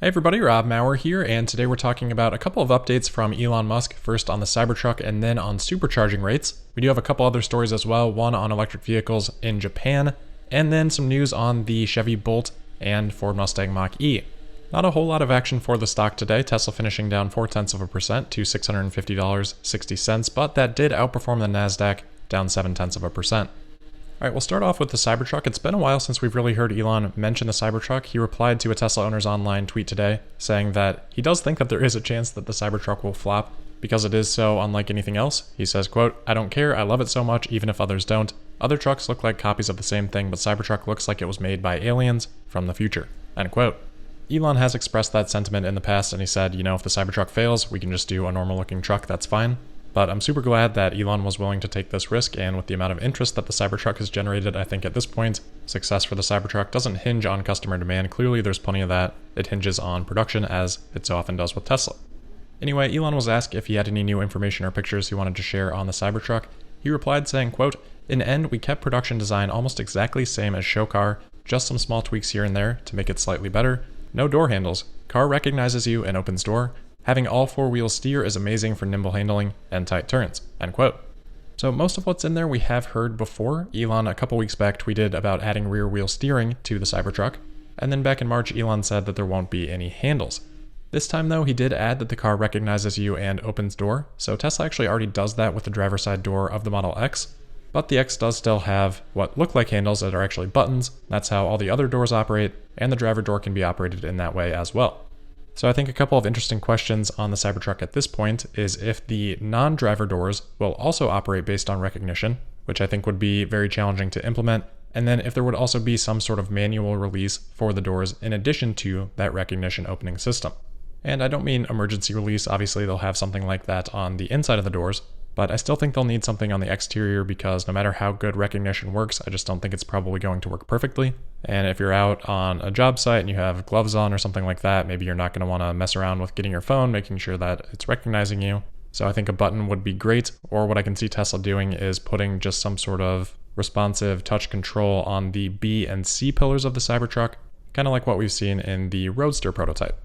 Hey everybody, Rob Maurer here, and today we're talking about a couple of updates from Elon Musk, first on the Cybertruck and then on supercharging rates. We do have a couple other stories as well, one on electric vehicles in Japan, and then some news on the Chevy Bolt and Ford Mustang Mach-E. Not a whole lot of action for the stock today, Tesla finishing down 0.4% to $650.60, but that did outperform the Nasdaq, down 0.7%. Alright, we'll start off with the Cybertruck. It's been a while since we've really heard Elon mention the Cybertruck. He replied to a Tesla owner's online tweet today, saying that he does think that there is a chance that the Cybertruck will flop, because it is so unlike anything else. He says, quote, "I don't care, I love it so much, even if others don't. Other trucks look like copies of the same thing, but Cybertruck looks like it was made by aliens from the future." End quote. Elon has expressed that sentiment in the past, and he said, if the Cybertruck fails, we can just do a normal looking truck, that's fine. But I'm super glad that Elon was willing to take this risk, and with the amount of interest that the Cybertruck has generated, I think at this point, success for the Cybertruck doesn't hinge on customer demand. Clearly there's plenty of that. It hinges on production, as it so often does with Tesla. Anyway, Elon was asked if he had any new information or pictures he wanted to share on the Cybertruck. He replied saying, quote, "In the end, we kept production design almost exactly same as show car, just some small tweaks here and there to make it slightly better. No door handles. Car recognizes you and opens door. Having all four wheels steer is amazing for nimble handling and tight turns." End quote. So most of what's in there we have heard before. Elon a couple weeks back tweeted about adding rear wheel steering to the Cybertruck, and then back in March Elon said that there won't be any handles. This time though, he did add that the car recognizes you and opens door, so Tesla actually already does that with the driver's side door of the Model X, but the X does still have what look like handles that are actually buttons. That's how all the other doors operate, and the driver door can be operated in that way as well. So I think a couple of interesting questions on the Cybertruck at this point is if the non-driver doors will also operate based on recognition, which I think would be very challenging to implement, and then if there would also be some sort of manual release for the doors in addition to that recognition opening system. And I don't mean emergency release, obviously they'll have something like that on the inside of the doors, but I still think they'll need something on the exterior because no matter how good recognition works, I just don't think it's probably going to work perfectly. And if you're out on a job site and you have gloves on or something like that, maybe you're not going to want to mess around with getting your phone, making sure that it's recognizing you. So I think a button would be great, or what I can see Tesla doing is putting just some sort of responsive touch control on the B and C pillars of the Cybertruck, kind of like what we've seen in the Roadster prototype.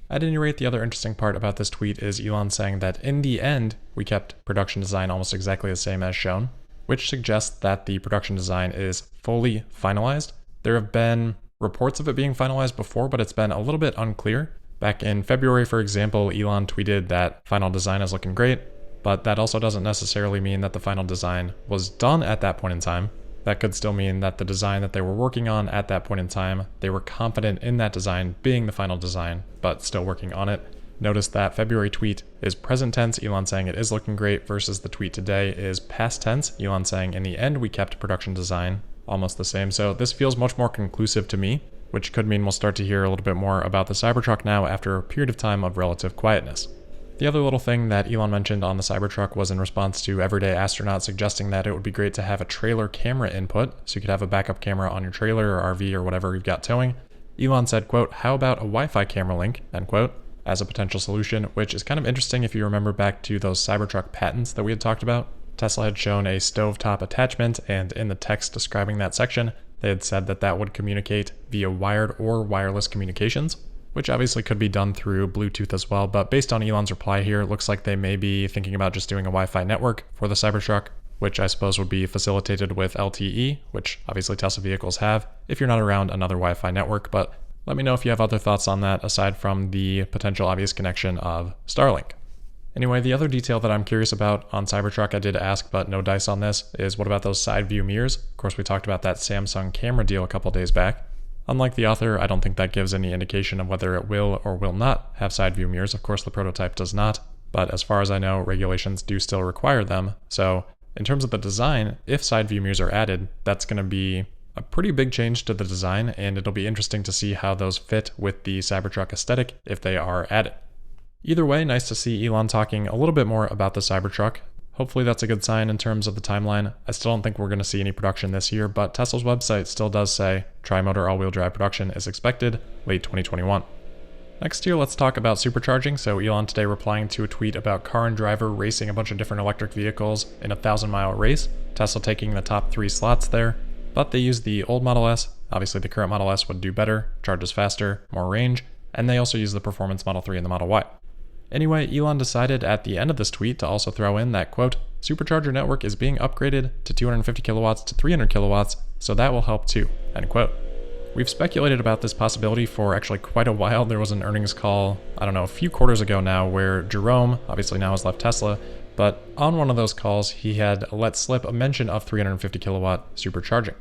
At any rate, the other interesting part about this tweet is Elon saying that in the end, we kept production design almost exactly the same as shown, which suggests that the production design is fully finalized. There have been reports of it being finalized before, but it's been a little bit unclear. Back in February, for example, Elon tweeted that final design is looking great, but that also doesn't necessarily mean that the final design was done at that point in time. That could still mean that the design that they were working on at that point in time, they were confident in that design being the final design, but still working on it. Notice that February tweet is present tense, Elon saying it is looking great, versus the tweet today is past tense, Elon saying in the end we kept production design almost the same. So this feels much more conclusive to me, which could mean we'll start to hear a little bit more about the Cybertruck now after a period of time of relative quietness. The other little thing that Elon mentioned on the Cybertruck was in response to Everyday Astronaut suggesting that it would be great to have a trailer camera input, so you could have a backup camera on your trailer or RV or whatever you've got towing. Elon said, quote, "How about a Wi-Fi camera link," end quote, as a potential solution, which is kind of interesting if you remember back to those Cybertruck patents that we had talked about. Tesla had shown a stovetop attachment, and in the text describing that section, they had said that that would communicate via wired or wireless communications, which obviously could be done through Bluetooth as well, but based on Elon's reply here, it looks like they may be thinking about just doing a Wi-Fi network for the Cybertruck, which I suppose would be facilitated with LTE, which obviously Tesla vehicles have, if you're not around another Wi-Fi network, but let me know if you have other thoughts on that aside from the potential obvious connection of Starlink. Anyway, the other detail that I'm curious about on Cybertruck, I did ask, but no dice on this, is what about those side view mirrors? Of course, we talked about that Samsung camera deal a couple days back. Unlike the author, I don't think that gives any indication of whether it will or will not have side view mirrors. Of course, the prototype does not, but as far as I know, regulations do still require them. So in terms of the design, if side view mirrors are added, that's going to be a pretty big change to the design, and it'll be interesting to see how those fit with the Cybertruck aesthetic if they are added. Either way, nice to see Elon talking a little bit more about the Cybertruck. Hopefully that's a good sign in terms of the timeline. I still don't think we're going to see any production this year, but Tesla's website still does say tri-motor all-wheel drive production is expected late 2021. Next here, let's talk about supercharging. So Elon today replying to a tweet about Car and Driver racing a bunch of different electric vehicles in a 1,000-mile race. Tesla taking the top 3 slots there, but they use the old Model S. Obviously the current Model S would do better, charges faster, more range, and they also use the performance Model 3 and the Model Y. Anyway, Elon decided at the end of this tweet to also throw in that, quote, supercharger network is being upgraded to 250 kilowatts to 300 kilowatts, so that will help too, end quote. We've speculated about this possibility for actually quite a while. There was an earnings call, I don't know, a few quarters ago now, where Jerome, obviously now has left Tesla, but on one of those calls, he had let slip a mention of 350 kilowatt supercharging.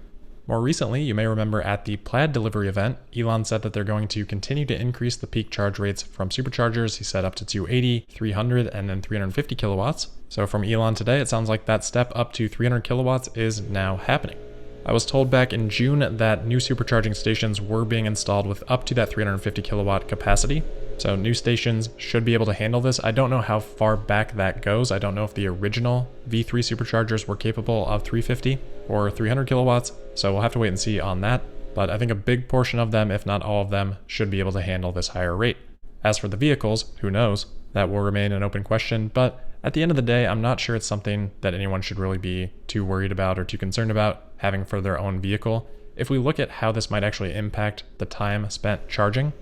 More recently, you may remember at the Plaid delivery event, Elon said that they're going to continue to increase the peak charge rates from superchargers. He said up to 280, 300, and then 350 kilowatts. So from Elon today, it sounds like that step up to 300 kilowatts is now happening. I was told back in June that new supercharging stations were being installed with up to that 350 kilowatt capacity. So new stations should be able to handle this. I don't know how far back that goes. I don't know if the original V3 superchargers were capable of 350 or 300 kilowatts. So we'll have to wait and see on that. But I think a big portion of them, if not all of them, should be able to handle this higher rate. As for the vehicles, who knows? That will remain an open question. But at the end of the day, I'm not sure it's something that anyone should really be too worried about or too concerned about having for their own vehicle. If we look at how this might actually impact the time spent charging,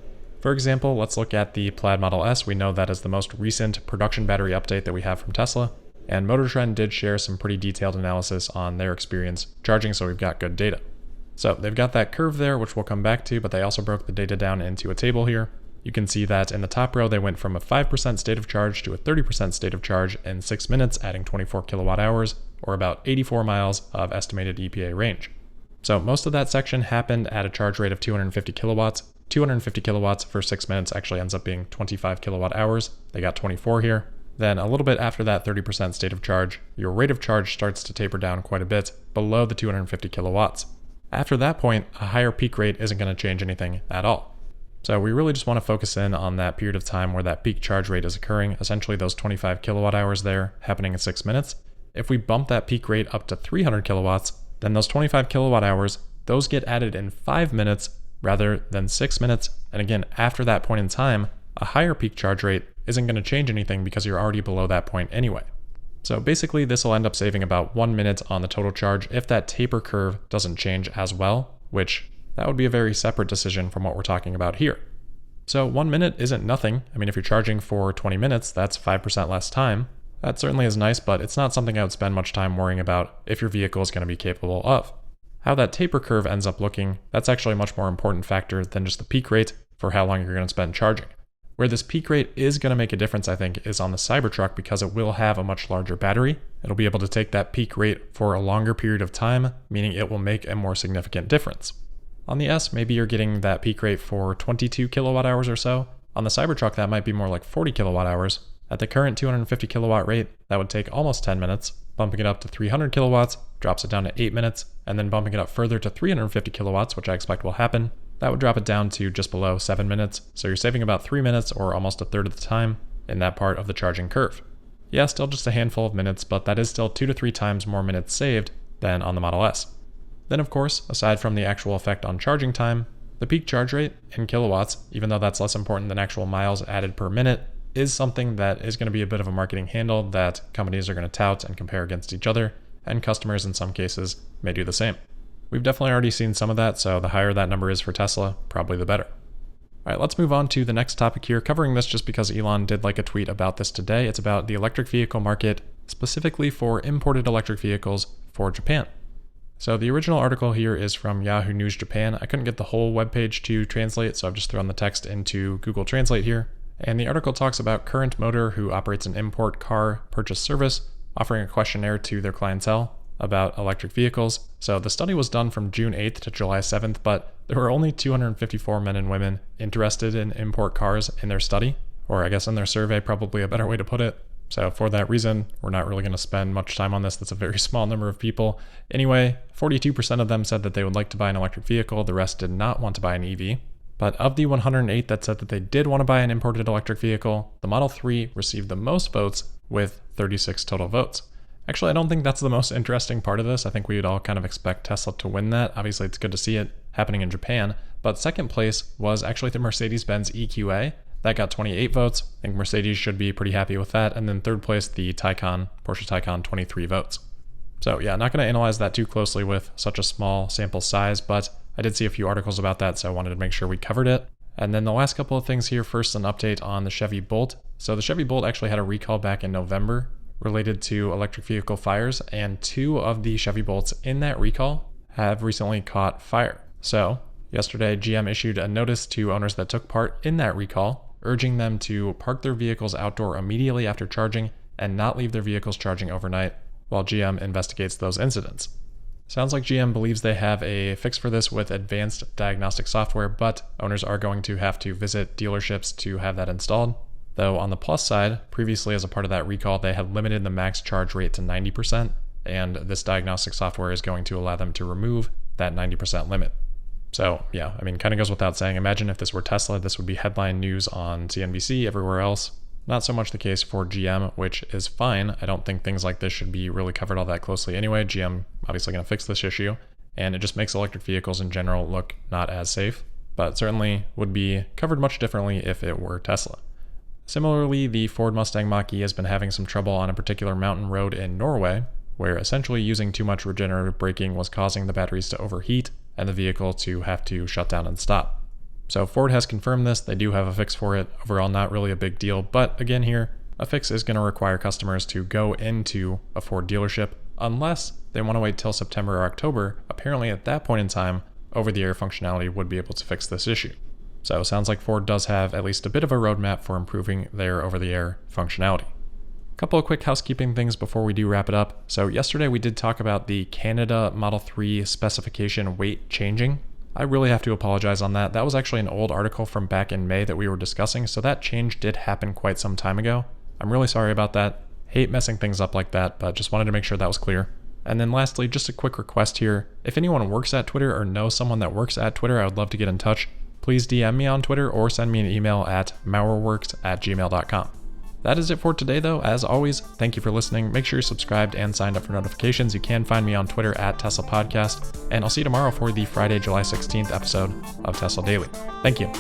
for example, let's look at the Plaid Model S. We know that is the most recent production battery update that we have from Tesla, and Motor Trend did share some pretty detailed analysis on their experience charging, so we've got good data. So they've got that curve there, which we'll come back to, but they also broke the data down into a table here. You can see that in the top row, they went from a 5% state of charge to a 30% state of charge in 6 minutes, adding 24 kilowatt hours, or about 84 miles of estimated EPA range. So most of that section happened at a charge rate of 250 kilowatts. 250 kilowatts for 6 minutes actually ends up being 25 kilowatt hours. They got 24 here. Then a little bit after that 30% state of charge, your rate of charge starts to taper down quite a bit below the 250 kilowatts. After that point, a higher peak rate isn't going to change anything at all. So we really just want to focus in on that period of time where that peak charge rate is occurring, essentially those 25 kilowatt hours there happening in 6 minutes. If we bump that peak rate up to 300 kilowatts, then those 25 kilowatt hours, those get added in 5 minutes rather than 6 minutes. And again, after that point in time, a higher peak charge rate isn't going to change anything because you're already below that point anyway. So basically this will end up saving about 1 minute on the total charge if that taper curve doesn't change as well, which that would be a very separate decision from what we're talking about here. So 1 minute isn't nothing. I mean, if you're charging for 20 minutes, that's 5% less time. That certainly is nice, but it's not something I would spend much time worrying about if your vehicle is going to be capable of. How that taper curve ends up looking, that's actually a much more important factor than just the peak rate for how long you're going to spend charging. Where this peak rate is going to make a difference, I think, is on the Cybertruck because it will have a much larger battery. It'll be able to take that peak rate for a longer period of time, meaning it will make a more significant difference. On the S, maybe you're getting that peak rate for 22 kilowatt hours or so. On the Cybertruck, that might be more like 40 kilowatt hours. At the current 250 kilowatt rate, that would take almost 10 minutes. Bumping it up to 300 kilowatts drops it down to 8 minutes, and then bumping it up further to 350 kilowatts, which I expect will happen, that would drop it down to just below 7 minutes. So you're saving about 3 minutes or almost a third of the time in that part of the charging curve. Yeah, still just a handful of minutes, but that is still 2 to 3 times more minutes saved than on the Model S. Then of course, aside from the actual effect on charging time, the peak charge rate in kilowatts, even though that's less important than actual miles added per minute, is something that is going to be a bit of a marketing handle that companies are going to tout and compare against each other, and customers in some cases may do the same. We've definitely already seen some of that, so the higher that number is for Tesla, probably the better. All right, let's move on to the next topic here, covering this just because Elon did like a tweet about this today. It's about the electric vehicle market, specifically for imported electric vehicles for Japan. So the original article here is from Yahoo News Japan. I couldn't get the whole webpage to translate, so I've just thrown the text into Google Translate here. And the article talks about Current Motor, who operates an import car purchase service, offering a questionnaire to their clientele about electric vehicles. So the study was done from June 8th to July 7th, but there were only 254 men and women interested in import cars in their study, or I guess in their survey, probably a better way to put it. So for that reason, we're not really going to spend much time on this. That's a very small number of people. Anyway, 42% of them said that they would like to buy an electric vehicle. The rest did not want to buy an EV. But of the 108 that said that they did want to buy an imported electric vehicle, the Model 3 received the most votes with 36 total votes. Actually, I don't think that's the most interesting part of this. I think we would all kind of expect Tesla to win that. Obviously, it's good to see it happening in Japan. But second place was actually the Mercedes-Benz EQA. That got 28 votes. I think Mercedes should be pretty happy with that. And then third place, the Porsche Taycan, 23 votes. So yeah, not going to analyze that too closely with such a small sample size, but I did see a few articles about that, so I wanted to make sure we covered it. And then the last couple of things here, first an update on the Chevy Bolt. So the Chevy Bolt actually had a recall back in November related to electric vehicle fires, and 2 of the Chevy Bolts in that recall have recently caught fire. So yesterday, GM issued a notice to owners that took part in that recall, urging them to park their vehicles outdoor immediately after charging and not leave their vehicles charging overnight while GM investigates those incidents. Sounds like GM believes they have a fix for this with advanced diagnostic software, but owners are going to have to visit dealerships to have that installed. Though on the plus side, previously as a part of that recall, they had limited the max charge rate to 90%, and this diagnostic software is going to allow them to remove that 90% limit. So yeah, I mean, kind of goes without saying. Imagine if this were Tesla, this would be headline news on CNBC, everywhere else. Not so much the case for GM, which is fine. I don't think things like this should be really covered all that closely anyway. GM obviously going to fix this issue, and it just makes electric vehicles in general look not as safe, but certainly would be covered much differently if it were Tesla. Similarly, the Ford Mustang Mach-E has been having some trouble on a particular mountain road in Norway, where essentially using too much regenerative braking was causing the batteries to overheat and the vehicle to have to shut down and stop. So Ford has confirmed this. They do have a fix for it. Overall, not really a big deal, but again here, a fix is going to require customers to go into a Ford dealership unless they want to wait till September or October. Apparently at that point in time, over-the-air functionality would be able to fix this issue. So it sounds like Ford does have at least a bit of a roadmap for improving their over-the-air functionality. A couple of quick housekeeping things before we do wrap it up. So yesterday we did talk about the Canada Model 3 specification weight changing. I really have to apologize on that. That was actually an old article from back in May that we were discussing, so that change did happen quite some time ago. I'm really sorry about that. Hate messing things up like that, but just wanted to make sure that was clear. And then lastly, just a quick request here. If anyone works at Twitter or knows someone that works at Twitter, I would love to get in touch. Please DM me on Twitter or send me an email at maurerworks@gmail.com. That is it for today though. As always, thank you for listening. Make sure you're subscribed and signed up for notifications. You can find me on Twitter at Tesla Podcast, and I'll see you tomorrow for the Friday, July 16th episode of Tesla Daily. Thank you.